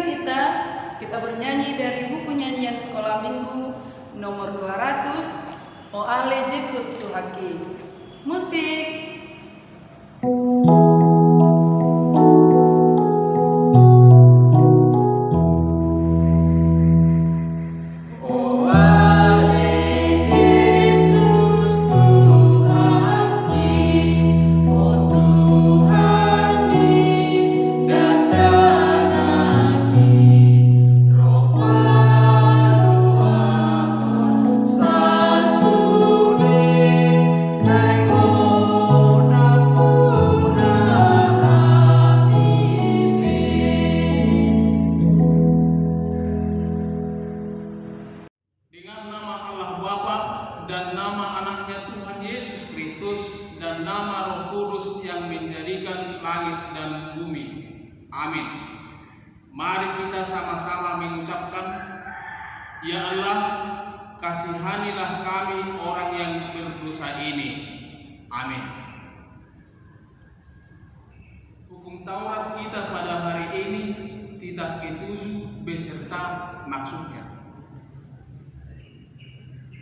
giliran kita bernyanyi dari buku nyanyian sekolah minggu nomor 200, O Ale Yesus Tuhaki. Musik. Dan nama anaknya Tuhan Yesus Kristus dan nama Roh Kudus yang menjadikan langit dan bumi. Amin. Mari kita sama-sama mengucapkan, Ya Allah, kasihanilah kami orang yang berdosa ini. Amin. Hukum Taurat kita pada hari ini kitab ke-7 beserta maksudnya.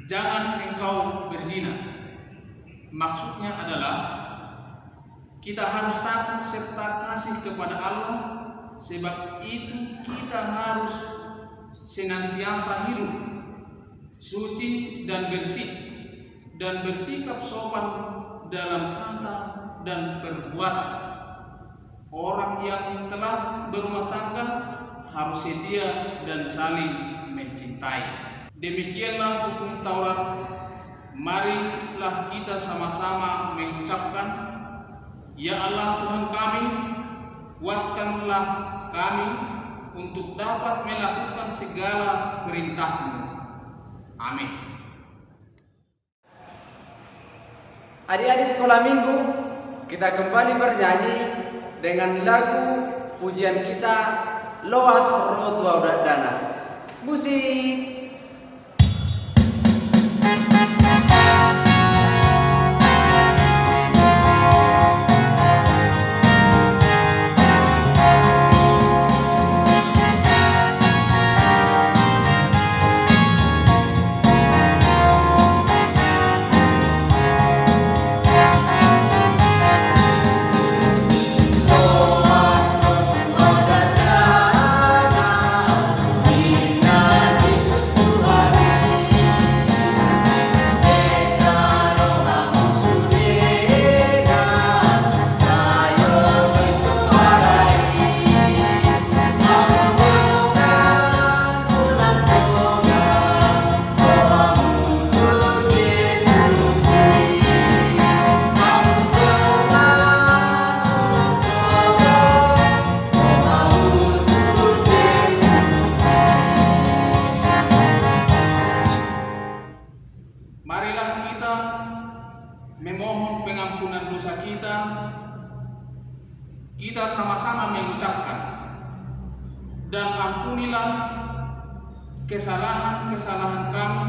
Jangan engkau berzina. Maksudnya adalah kita harus takut serta kasih kepada Allah, sebab itu kita harus senantiasa hidup suci dan bersih dan bersikap sopan dalam kata dan perbuatan. Orang yang telah berumah tangga harus setia dan saling mencintai. Demikianlah hukum Taurat. Marilah kita sama-sama mengucapkan, Ya Allah Tuhan kami, kuatkanlah kami untuk dapat melakukan segala perintah-Mu. Amin. Adik-adik sekolah minggu, kita kembali bernyanyi dengan lagu pujian kita, Loas Roh Tua Dana. Musik. Memohon pengampunan dosa kita. Kita sama-sama mengucapkan, dan ampunilah kesalahan-kesalahan kami,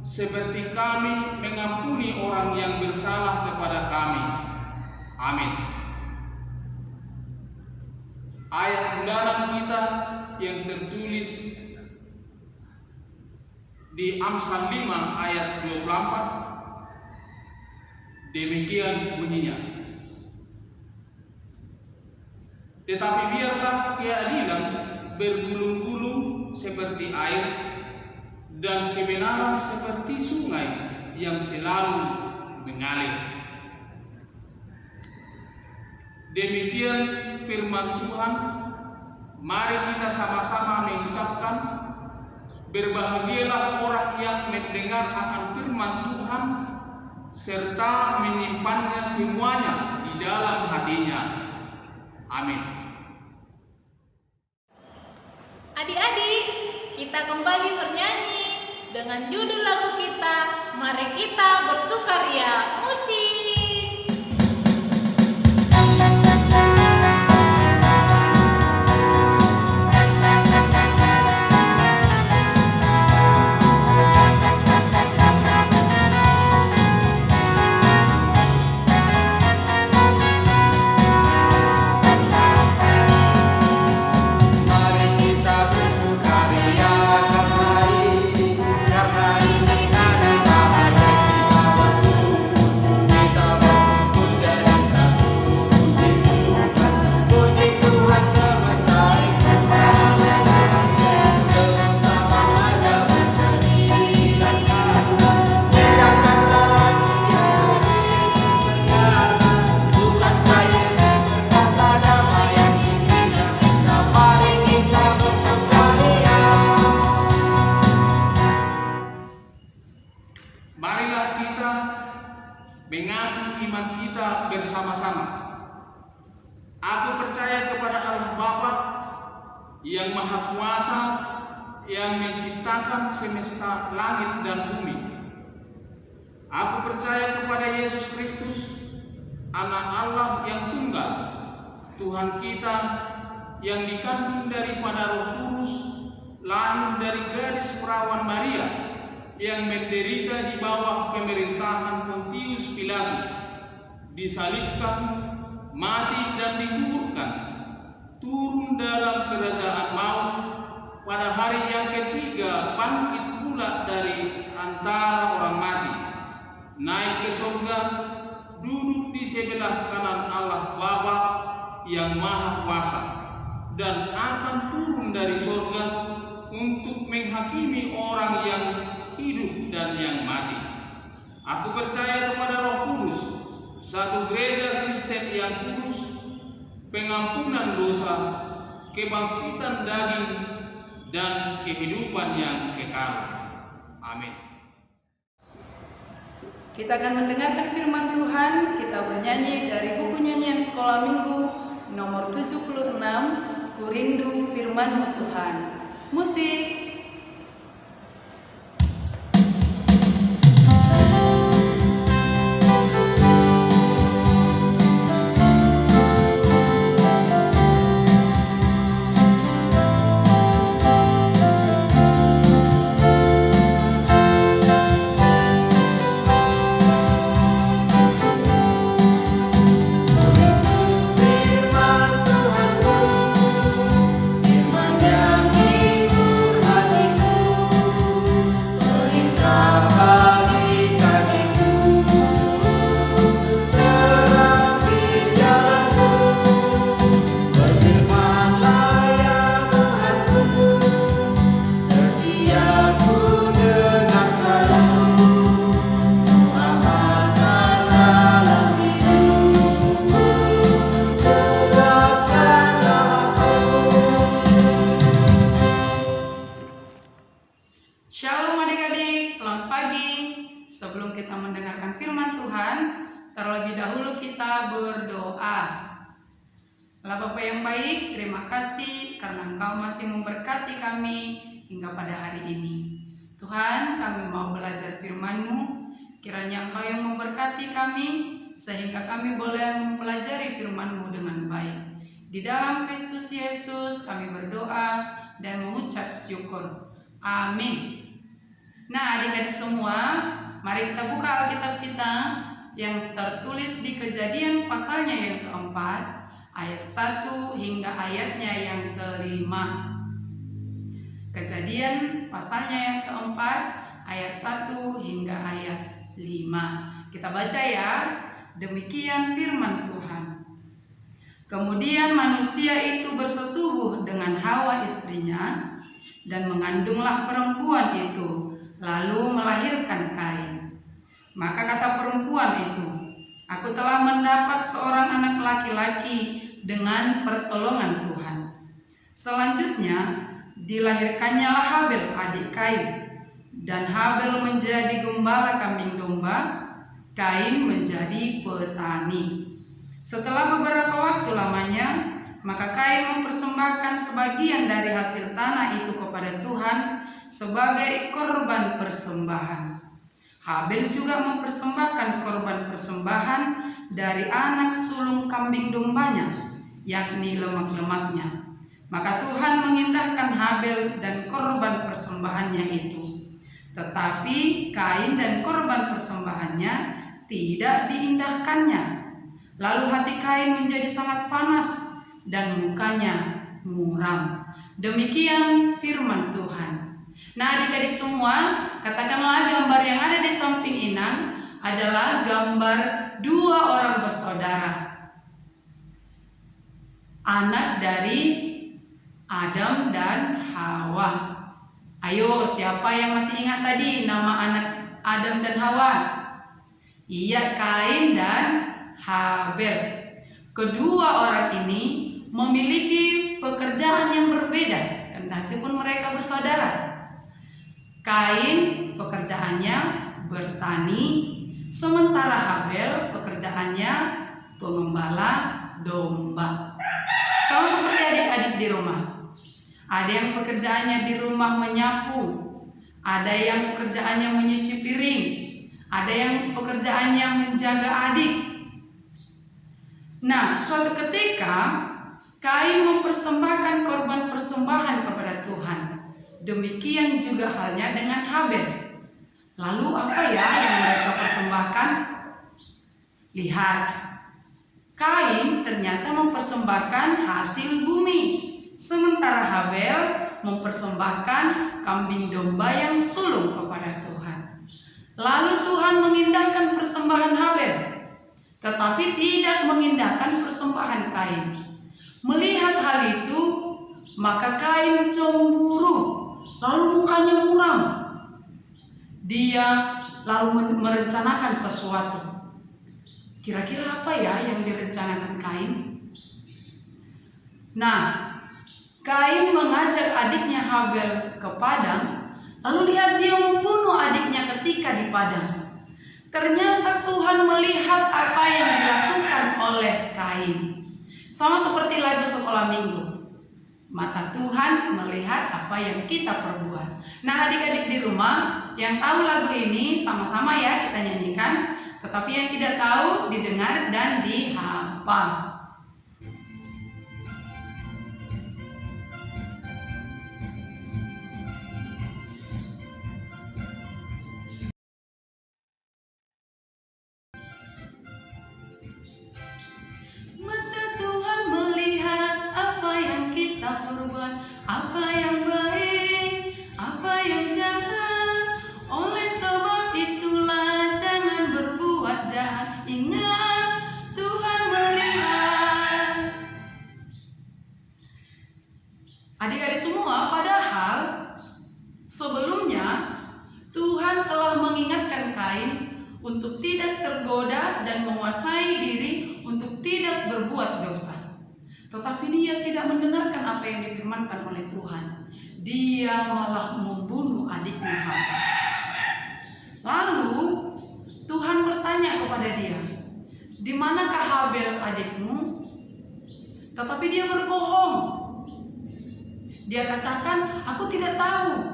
seperti kami mengampuni orang yang bersalah kepada kami. Amin. Ayat undangan kita yang tertulis di Amsal 5 ayat 24, demikian bunyinya. Tetapi biarlah keadilan bergulung-gulung seperti air, dan kebenaran seperti sungai yang selalu mengalir. Demikian firman Tuhan. Mari kita sama-sama mengucapkan, berbahagialah orang yang mendengar akan firman Tuhan serta menyimpannya semuanya di dalam hatinya. Amin. Adik-adik, kita kembali bernyanyi dengan judul lagu kita, Mari Kita Bersukaria. Musik. Mari Maha Kuasa yang menciptakan semesta langit dan bumi. Aku percaya kepada Yesus Kristus, Anak Allah yang tunggal, Tuhan kita, yang dikandung daripada Roh Kudus, lahir dari gadis perawan Maria, yang menderita di bawah pemerintahan Pontius Pilatus, disalibkan, mati dan dikuburkan, turun dalam kerajaan maut, pada hari yang ketiga bangkit pula dari antara orang mati, naik ke surga, duduk di sebelah kanan Allah Bapa yang Maha Kuasa, dan akan turun dari surga untuk menghakimi orang yang hidup dan yang mati. Aku percaya kepada Roh Kudus, satu gereja Kristen yang kudus, pengampunan dosa, kebangkitan daging, dan kehidupan yang kekal. Amin. Kita akan mendengarkan firman Tuhan. Kita bernyanyi dari buku nyanyian sekolah minggu nomor 76, Ku Rindu Firman-Mu Tuhan. Musik. Shalom adik-adik, selamat pagi. Sebelum kita mendengarkan firman Tuhan, terlebih dahulu kita berdoa. Allah Bapa yang baik, terima kasih karena Engkau masih memberkati kami hingga pada hari ini. Tuhan, kami mau belajar firman-Mu, kiranya Engkau yang memberkati kami, sehingga kami boleh mempelajari firman-Mu dengan baik. Di dalam Kristus Yesus kami berdoa dan mengucap syukur. Amin. Nah, adik-adik semua, mari kita buka Alkitab kita yang tertulis di Kejadian pasalnya yang keempat, ayat 1 hingga ayatnya yang kelima. Kejadian pasalnya yang keempat, ayat 1 hingga ayat 5. Kita baca ya, demikian firman Tuhan. Kemudian manusia itu bersetubuh dengan Hawa istrinya, dan mengandunglah perempuan itu, lalu melahirkan Kain. Maka kata perempuan itu, aku telah mendapat seorang anak laki-laki dengan pertolongan Tuhan. Selanjutnya dilahirkannyalah Habel adik Kain, dan Habel menjadi gembala kambing domba, Kain menjadi petani. Setelah beberapa waktu lamanya, maka Kain mempersembahkan sebagian dari hasil tanah itu kepada Tuhan sebagai korban persembahan. Habel juga mempersembahkan korban persembahan dari anak sulung kambing dombanya, yakni lemak-lemaknya. Maka Tuhan mengindahkan Habel dan korban persembahannya itu. Tetapi Kain dan korban persembahannya tidak diindahkannya. Lalu hati Kain menjadi sangat panas dan mukanya muram. Demikian firman Tuhan. Nah, adik-adik semua, katakanlah gambar yang ada di samping Inang adalah gambar dua orang bersaudara, anak dari Adam dan Hawa. Ayo, siapa yang masih ingat tadi nama anak Adam dan Hawa? Iya, Kain dan Habel. Kedua orang ini memiliki pekerjaan yang berbeda, kendati pun mereka bersaudara. Kain pekerjaannya bertani, sementara Habel pekerjaannya pengembala domba. Sama seperti adik-adik di rumah. Ada yang pekerjaannya di rumah menyapu, ada yang pekerjaannya menyuci piring, ada yang pekerjaannya menjaga adik. Nah, suatu ketika Kain mempersembahkan korban persembahan kepada Tuhan. Demikian juga halnya dengan Habel. Lalu apa ya yang mereka persembahkan? Lihat, Kain ternyata mempersembahkan hasil bumi, sementara Habel mempersembahkan kambing domba yang sulung kepada Tuhan. Lalu Tuhan mengindahkan persembahan Habel, tetapi tidak mengindahkan persembahan Kain. Melihat hal itu, maka Kain cemburu, lalu mukanya muram. Dia lalu merencanakan sesuatu. Kira-kira apa ya yang direncanakan Kain? Nah, Kain mengajak adiknya Habel ke padang, lalu lihat dia membunuh adiknya ketika di padang. Ternyata Tuhan melihat apa yang dilakukan oleh Kain. Sama seperti lagu sekolah minggu. Mata Tuhan melihat apa yang kita perbuat. Nah, adik-adik di rumah yang tahu lagu ini sama-sama ya kita nyanyikan. Tetapi yang tidak tahu didengar dan dihafal. Apa yang baik, apa yang jahat. Oleh sebab itulah jangan berbuat jahat. Ingat, Tuhan melihat. Adik-adik semua, padahal sebelumnya Tuhan telah mengingatkan Kain untuk tidak tergoda dan menguasai diri untuk tidak berbuat dosa. Tetapi dia tidak mendengarkan apa yang difirmankan oleh Tuhan. Dia malah membunuh adiknya Habel. Lalu Tuhan bertanya kepada dia, "Di manakah Habel adikmu?" Tetapi dia berbohong. Dia katakan, "Aku tidak tahu."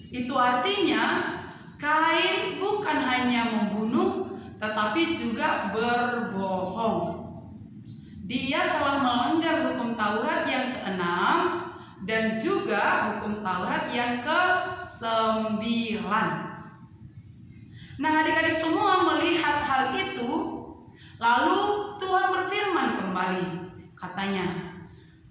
Itu artinya Kain bukan hanya membunuh, tetapi juga berbohong. Dia telah melanggar hukum Taurat yang ke-6 dan juga hukum Taurat yang ke-9. Nah, adik-adik semua melihat hal itu, lalu Tuhan berfirman kembali. Katanya,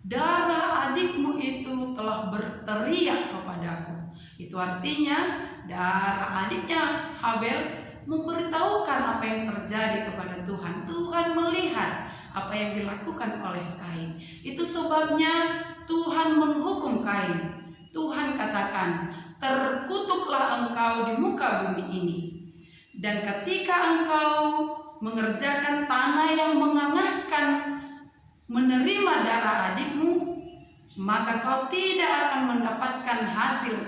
"Darah adikmu itu telah berteriak kepadaku." Itu artinya darah adiknya Habel memberitahukan apa yang terjadi kepada Tuhan. Tuhan melihat apa yang dilakukan oleh Kain. Itu sebabnya Tuhan menghukum Kain. Tuhan katakan, "Terkutuklah engkau di muka bumi ini. Dan ketika engkau mengerjakan tanah yang mengangahkan menerima darah adikmu, maka kau tidak akan mendapatkan hasil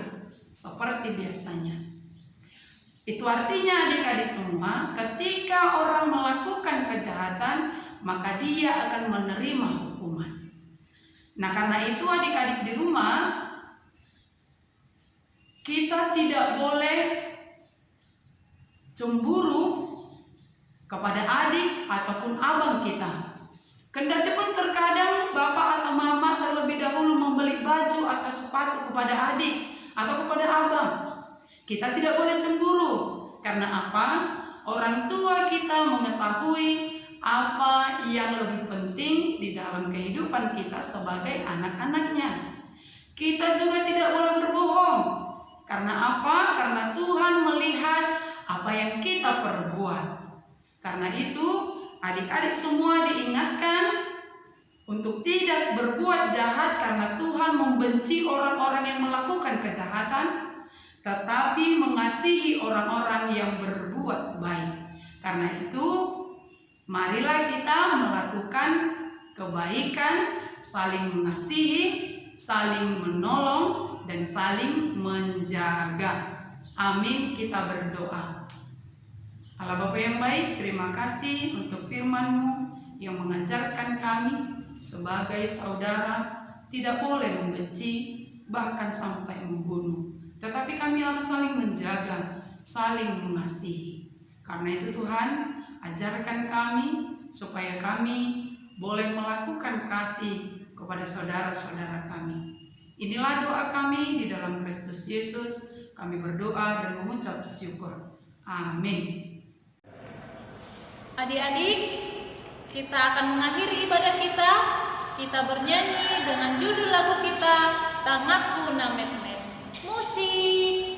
seperti biasanya." Itu artinya adik-adik semua, ketika orang melakukan kejahatan, maka dia akan menerima hukuman. Nah, karena itu adik-adik di rumah, kita tidak boleh cemburu kepada adik ataupun abang kita. Kendati pun terkadang bapak atau mama terlebih dahulu membeli baju atau sepatu kepada adik atau kepada abang, kita tidak boleh cemburu. Karena apa? Orang tua kita mengetahui apa yang lebih penting di dalam kehidupan kita sebagai anak-anaknya. Kita juga tidak boleh berbohong. Karena apa? Karena Tuhan melihat apa yang kita perbuat. Karena itu, adik-adik semua diingatkan untuk tidak berbuat jahat, karena Tuhan membenci orang-orang yang melakukan kejahatan, tetapi mengasihi orang-orang yang berbuat baik. Karena itu, marilah kita melakukan kebaikan, saling mengasihi, saling menolong, dan saling menjaga. Amin, kita berdoa. Allah Bapa yang baik, terima kasih untuk firman-Mu yang mengajarkan kami sebagai saudara tidak boleh membenci, bahkan sampai membunuh. Tetapi kami harus saling menjaga, saling mengasihi. Karena itu Tuhan, ajarkan kami supaya kami boleh melakukan kasih kepada saudara-saudara kami. Inilah doa kami di dalam Kristus Yesus. Kami berdoa dan mengucap syukur. Amin. Adik-adik, kita akan mengakhiri ibadah kita. Kita bernyanyi dengan judul lagu kita, Tangaku Nametmet. Musik.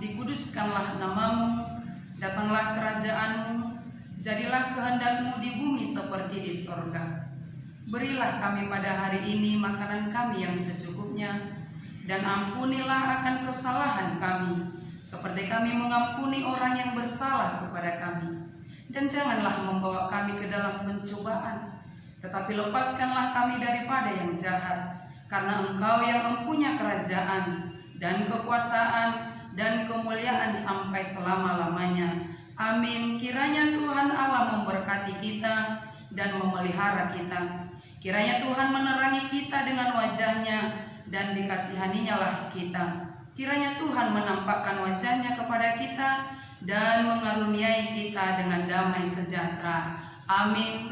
dikuduskanlah namamu, datanglah kerajaanmu, jadilah kehendak-Mu di bumi seperti di sorga. Berilah kami pada hari ini makanan kami yang secukupnya, dan ampunilah akan kesalahan kami, seperti kami mengampuni orang yang bersalah kepada kami. Dan janganlah membawa kami ke dalam pencobaan, tetapi lepaskanlah kami daripada yang jahat, karena Engkau yang mempunyai kerajaan, dan kekuasaan, dan kemuliaan sampai selama-lamanya. Amin. Kiranya Tuhan Allah memberkati kita dan memelihara kita. Kiranya Tuhan menerangi kita dengan wajah-Nya dan dikasihaninya lah kita. Kiranya Tuhan menampakkan wajah-Nya kepada kita dan mengaruniai kita dengan damai sejahtera. Amin.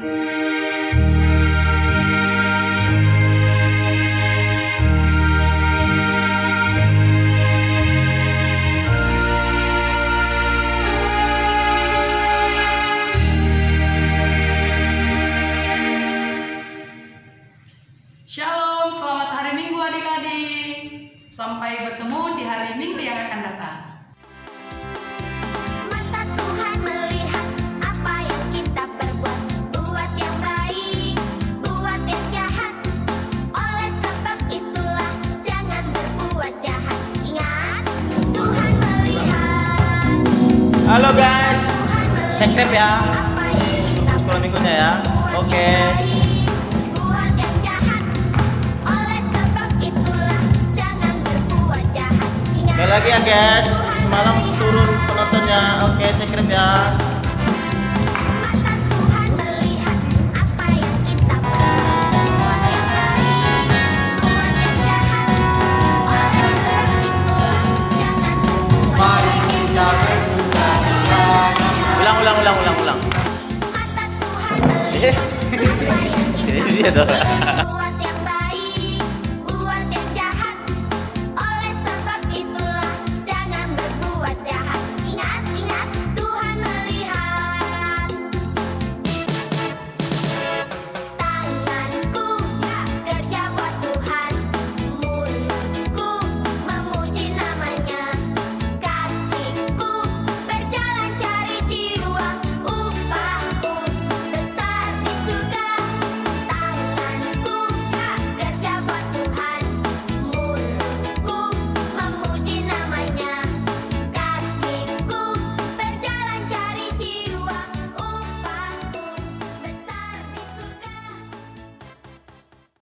Shalom, selamat hari Minggu adik-adik. Sampai bertemu di hari Minggu yang akan datang. Mata Tuhan melihat apa yang kita perbuat, buat yang baik, buat yang jahat. Oleh sebab itulah jangan berbuat jahat. Ingat, Tuhan melihat. Halo guys, Tuhan melihat subscribe ya. apa yang kita Sekolah minggunya ya. buat Oke. yang baik, buat yang jahat. Oleh sebab itulah jangan berbuat jahat. Ingat, Sekali lagi ya guys, Tuhan semalam melihat. turun penontonnya. Oke, subscribe ya. Mata Tuhan melihat apa yang kita perbuat, buat yang baik, buat yang jahat. Oleh sebab itulah jangan berbuat jahat. Ulang. Mata Tuhan melihat apa yang kita Ini dia tuh.